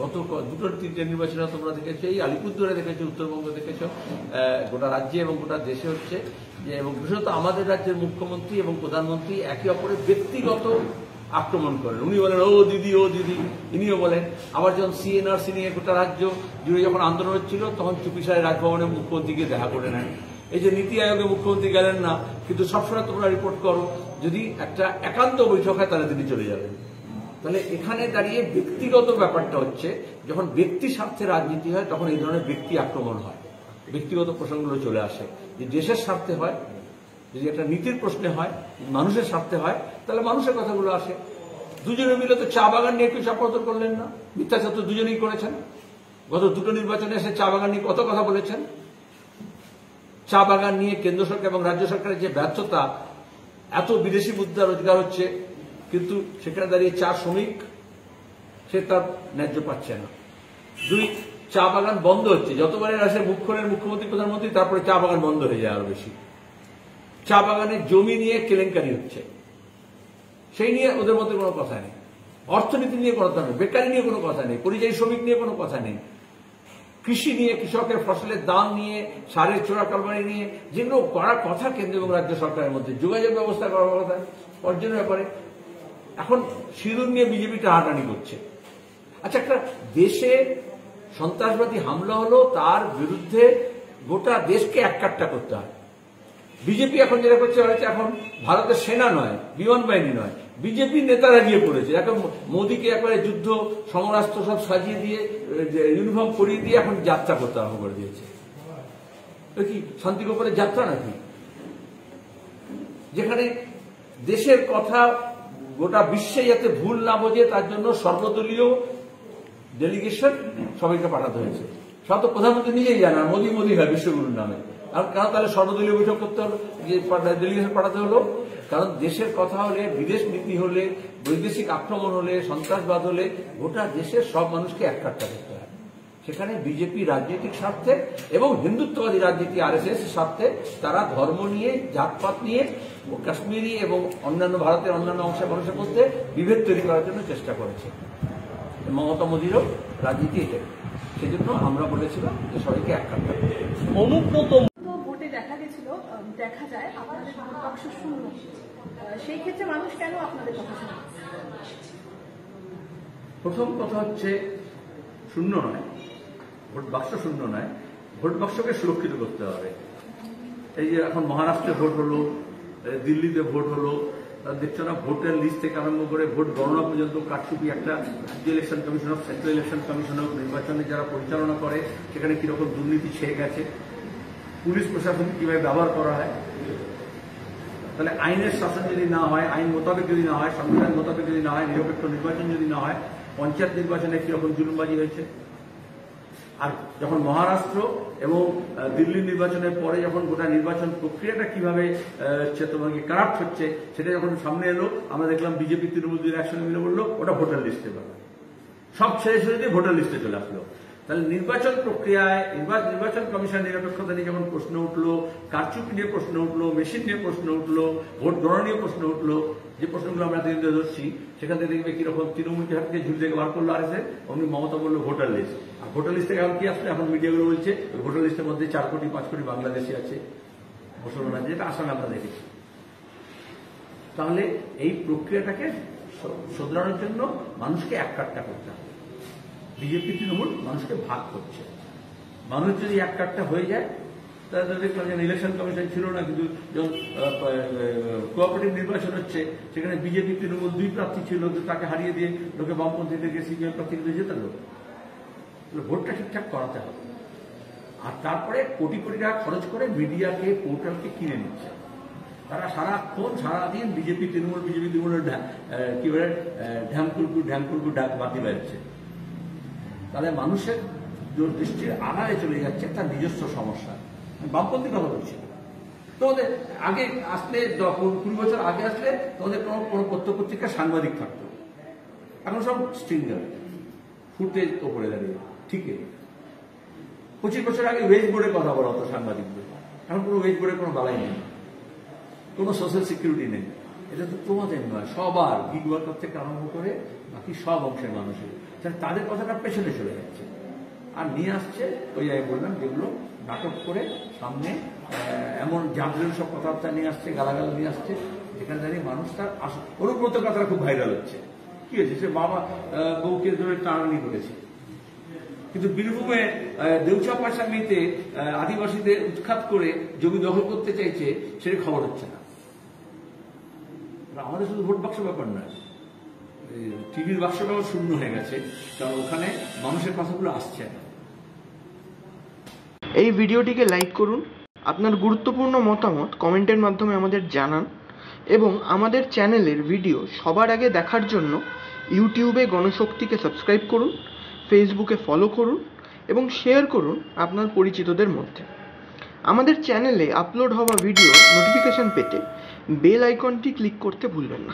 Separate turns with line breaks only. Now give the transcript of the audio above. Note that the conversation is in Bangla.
গত দুটো তিনটে নির্বাচনে তোমরা দেখেছো, এই আলিপুরদুয়ারে দেখেছো, উত্তরবঙ্গ দেখেছো, গোটা রাজ্যে এবং গোটা দেশে হচ্ছে যে, এবং বিশেষত আমাদের রাজ্যের মুখ্যমন্ত্রী এবং প্রধানমন্ত্রী একে অপরের ব্যক্তিগত আক্রমণ করেন। উনি বলেন ও দিদি ও দিদি, ইনিও বলেন। আবার যখন সিএনআরসি নিয়ে গোটা রাজ্য জুড়ে যখন আন্দোলন হচ্ছিল তখন চুপিসারে রাজভবনে মুখ্যমন্ত্রীকে দেখা করে নেন। এই যে নীতি আয়োগে মুখ্যমন্ত্রী গেলেন না, কিন্তু সবসময় তোমরা রিপোর্ট করো যদি একটা একান্ত বৈঠক হয় তাহলে তিনি চলে যাবেন। তাহলে এখানে দাঁড়িয়ে ব্যক্তিগত ব্যাপারটা হচ্ছে, যখন ব্যক্তি স্বার্থে রাজনীতি হয় তখন এই ধরনের ব্যক্তি আক্রমণ হয়, ব্যক্তিগত প্রসঙ্গগুলো চলে আসে। যে দেশের স্বার্থে হয়, যদি একটা নীতির প্রশ্নে হয়, মানুষের স্বার্থে হয়, তাহলে মানুষের কথাগুলো আসে। দুজনে মিলে তো চা বাগান নিয়ে একটু চাপাতর করলেন না? মিথ্যাচার তো দুজনেই করেছেন। গত দুটো নির্বাচনে এসে চা বাগান নিয়ে কত কথা বলেছেন। চা বাগান নিয়ে কেন্দ্র সরকার এবং রাজ্য সরকারের যে ব্যর্থতা, এত বিদেশি মুদ্রা রোজগার হচ্ছে কিন্তু সেখানে দাঁড়িয়ে চা শ্রমিক সে তার ন্যায্য পাচ্ছে না। দুই, চা বাগান বন্ধ হচ্ছে, যতবারের আসে মুখ খোলেন মুখ্যমন্ত্রী প্রধানমন্ত্রী, তারপরে চা বাগান বন্ধ হয়ে যায় আরো বেশি। চা বাগানের জমি নিয়ে কেলেঙ্কারি হচ্ছে, সেই নিয়ে ওদের মধ্যে কোনো কথা নেই। অর্থনীতি নিয়ে কোনো কথা নেই, বেকারি নিয়ে কোনো কথা নেই, পরিযায়ী শ্রমিক নিয়ে কোনো কথা নেই, কৃষি নিয়ে, কৃষকের ফসলের দাম নিয়ে, সারের চোরা কারবারি নিয়ে, যেগুলো করার কথা কেন্দ্র এবং রাজ্য সরকারের মধ্যে, যোগাযোগ ব্যবস্থা করার কথা, অর্জনের ব্যাপারে এখন সিঁদুর নিয়ে বিজেপি টানাটানি করছে। আচ্ছা, একটা দেশে সন্ত্রাসবাদী হামলা হলো, তার বিরুদ্ধে গোটা দেশকে এককাট্টা করতে হয়। বিজেপি এখন যেটা করছে, এখন ভারতের সেনা নয়, বিমান বাহিনী নয়, বিজেপি নেতারা গিয়ে পড়েছে। এখন মোদীকে একবারে যুদ্ধ সমরাস্ত্র সব সাজিয়ে দিয়ে, ইউনিফর্ম পরিয়ে দিয়ে এখন যাত্রা করতে আরম্ভ করে দিয়েছে। কি শান্তিগোপালের যাত্রা নাকি? যেখানে দেশের কথা গোটা বিশ্বে যাতে ভুল না বোঝে তার জন্য সর্বদলীয় ডেলিগেশন সবাইকে পাঠাতে হয়েছে। সব তো প্রধানমন্ত্রী নিজেই জানা, মোদী মোদী হয় বিশ্বগুরুর নামে। আর কেন তাহলে সর্বদলীয় বৈঠক করতে হলো, যে ডেলিগেশন পাঠাতে হলো? কারণ দেশের কথা হলে, বিদেশ নীতি হলে, বৈদেশিক আক্রমণ হলে, সন্ত্রাসবাদ হলে গোটা দেশের সব মানুষকে এককাট্টা করতে হয়। সেখানে বিজেপি রাজনৈতিক স্বার্থে এবং হিন্দুত্ববাদী রাজনীতি আরএসএস স্বার্থে তারা ধর্ম নিয়ে, জাতপাত নিয়ে, কাশ্মীরি এবং অন্যান্য ভারতের অন্যান্য অংশের মানুষের মধ্যে বিভেদ তৈরি করার জন্য চেষ্টা করেছে। মমতা মোদীরও রাজনীতি এটাই। সেজন্য আমরা বলেছিলাম যে সবাইকে এককাট্টা করতে।
অনুব্রত ভোটে দেখা গেছিল, দেখা যায় আপনাদের ভোট বাক্স শূন্য, সেই ক্ষেত্রে মানুষ কেন আপনাদের কথা শোনে?
প্রথম কথা হচ্ছে, শূন্য নয়, ভোট বাক্স শূন্য নয়, ভোট বাক্সকে সুরক্ষিত করতে হবে। এই যে এখন মহারাষ্ট্রে ভোট হলো, দিল্লিতে ভোট হলো, দেখছো না, ভোটের লিস্ট থেকে আরম্ভ করে ভোট গণনা পর্যন্ত কারচুপি। একটা রাজ্য election commission of, central election commission of, নির্বাচনে যারা পরিচালনা করে সেখানে কিরকম দুর্নীতি ছেয়ে গেছে, পুলিশ প্রশাসন কিভাবে ব্যবহার করা হয়। তাহলে আইনের শাসন যদি না হয়, আইন মোতাবেক যদি না হয়, সংবিধান মোতাবেক যদি না হয়, নিরপেক্ষ নির্বাচন যদি না হয়, পঞ্চায়েত নির্বাচনে কিরকম জুলুমবাজি হয়েছে। আর যখন মহারাষ্ট্র এবং দিল্লির নির্বাচনের পরে যখন গোটা নির্বাচন প্রক্রিয়াটা কিভাবে তোমাকে কারাপ্ট হচ্ছে সেটা যখন সামনে এলো, আমরা দেখলাম বিজেপি তৃণমূল একসঙ্গে মিলে বললো ওটা ভোটার লিস্টে পাবে, সব ছেড়ে ছেড়ে দিয়ে ভোটার লিস্টে চলে আসলো। তাহলে নির্বাচন প্রক্রিয়ায় নির্বাচন কমিশন নিরপেক্ষতা নিয়ে যেমন প্রশ্ন উঠলো, কারচুপি নিয়ে প্রশ্ন উঠলো, মেশিন নিয়ে প্রশ্ন উঠলো, ভোট গণনা নিয়ে প্রশ্ন উঠলো, যে প্রশ্নগুলো আমরা দিন ধরে ধরছি, সেখান থেকে দেখবে কিরকম তৃণমূলকে হাতকে ঝুল থেকে বার করলো আরএসএ, অমনি মমতা বললো ভোটার লিস্ট। আর ভোটার লিস্ট থেকে এখন কি আসলে, এখন মিডিয়াগুলো বলছে ভোটার লিস্টের মধ্যে 4 কোটি 5 কোটি বাংলাদেশি আছে, মুসলমান আছে, যেটা আসলে আমরা দেখেছি। তাহলে এই প্রক্রিয়াটাকে শোধরানোর জন্য মানুষকে এককাট্টা করতে হবে। বিজেপি তৃণমূল মানুষকে ভাগ করছে। মানুষ যদি এককাট্টা হয়ে যায়, তাহলে দেখলাম যে ইলেকশন কমিশন ছিল না, কিন্তু যখন কোঅপারেটিভ নির্বাচন হচ্ছে সেখানে বিজেপি তৃণমূল 2 প্রার্থী ছিল, তাকে হারিয়ে দিয়ে লোকে বামপন্থী থেকে সিপিএম প্রার্থী কিন্তু জেতালো। ভোটটা ঠিকঠাক করাতে হবে। আর তারপরে কোটি কোটি টাকা খরচ করে মিডিয়াকে, পোর্টালকে কিনে নিচ্ছে। তারা সারাদিন বিজেপি তৃণমূলের কি বলে ঢ্যামকুরকু ডাক বাতি বাজছে। তাহলে মানুষের দৃষ্টির আড়ালে চলে যাচ্ছে তার নিজস্ব সমস্যা। বামপন্থী কথা বলছি, তোমাদের আগে আসলে 20 বছর আগে আসলে তোমাদের কোনো পত্রপত্রিকা সাংবাদিক থাকতো, এখন সব স্ট্রিঙ্গার, ফুটেজ ওপরে দাঁড়িয়ে। ঠিক আছে, 25 বছর আগে ওয়েজ বোর্ডে কথা বলা হতো সাংবাদিকদের, এখন কোনো ওয়েজ বোর্ডে কোনো বালাই নেই, কোনো সোশ্যাল সিকিউরিটি নেই। এটা তো তোমাদের নয়, সবার, গিগ ওয়ার্কার থেকে আরম্ভ করে বাকি সব অংশের মানুষের। তাদের কথাটা পেছনে চলে যাচ্ছে, আর নিয়ে আসছে ওই আমি বললাম যেগুলো নাটক করে সামনে এমন জাগরের সব কথাবার্তা নিয়ে আসছে, গালাগাল নিয়ে আসছে, যেখানে দাঁড়িয়ে মানুষ তার অনুব্রত কথাটা খুব ভাইরাল হচ্ছে। কি হয়েছে, সে বাবা বউকে ধরে টানানি করেছে, কিন্তু বীরভূমে দেউচা পাশামিতে আদিবাসীদের উৎখাত করে জমি দখল করতে চাইছে, সেটা খবর হচ্ছে না। আমাদের শুধু ভোট বাক্স ব্যাপার নয়, টিভির বাক্সটাও শূন্য হয়ে গেছে, কারণ ওখানে মানুষের কথাগুলো আসছে না।
এই ভিডিওটিকে লাইক করুন, আপনার গুরুত্বপূর্ণ মতামত কমেন্টের মাধ্যমে আমাদের জানান, এবং আমাদের চ্যানেলের ভিডিও সবার আগে দেখার জন্য ইউটিউবে গণশক্তিকে সাবস্ক্রাইব করুন, ফেসবুকে ফলো করুন এবং শেয়ার করুন আপনার পরিচিতদের মধ্যে। আমাদের চ্যানেলে আপলোড হওয়া ভিডিও নোটিফিকেশন পেতে বেল আইকনটি ক্লিক করতে ভুলবেন না।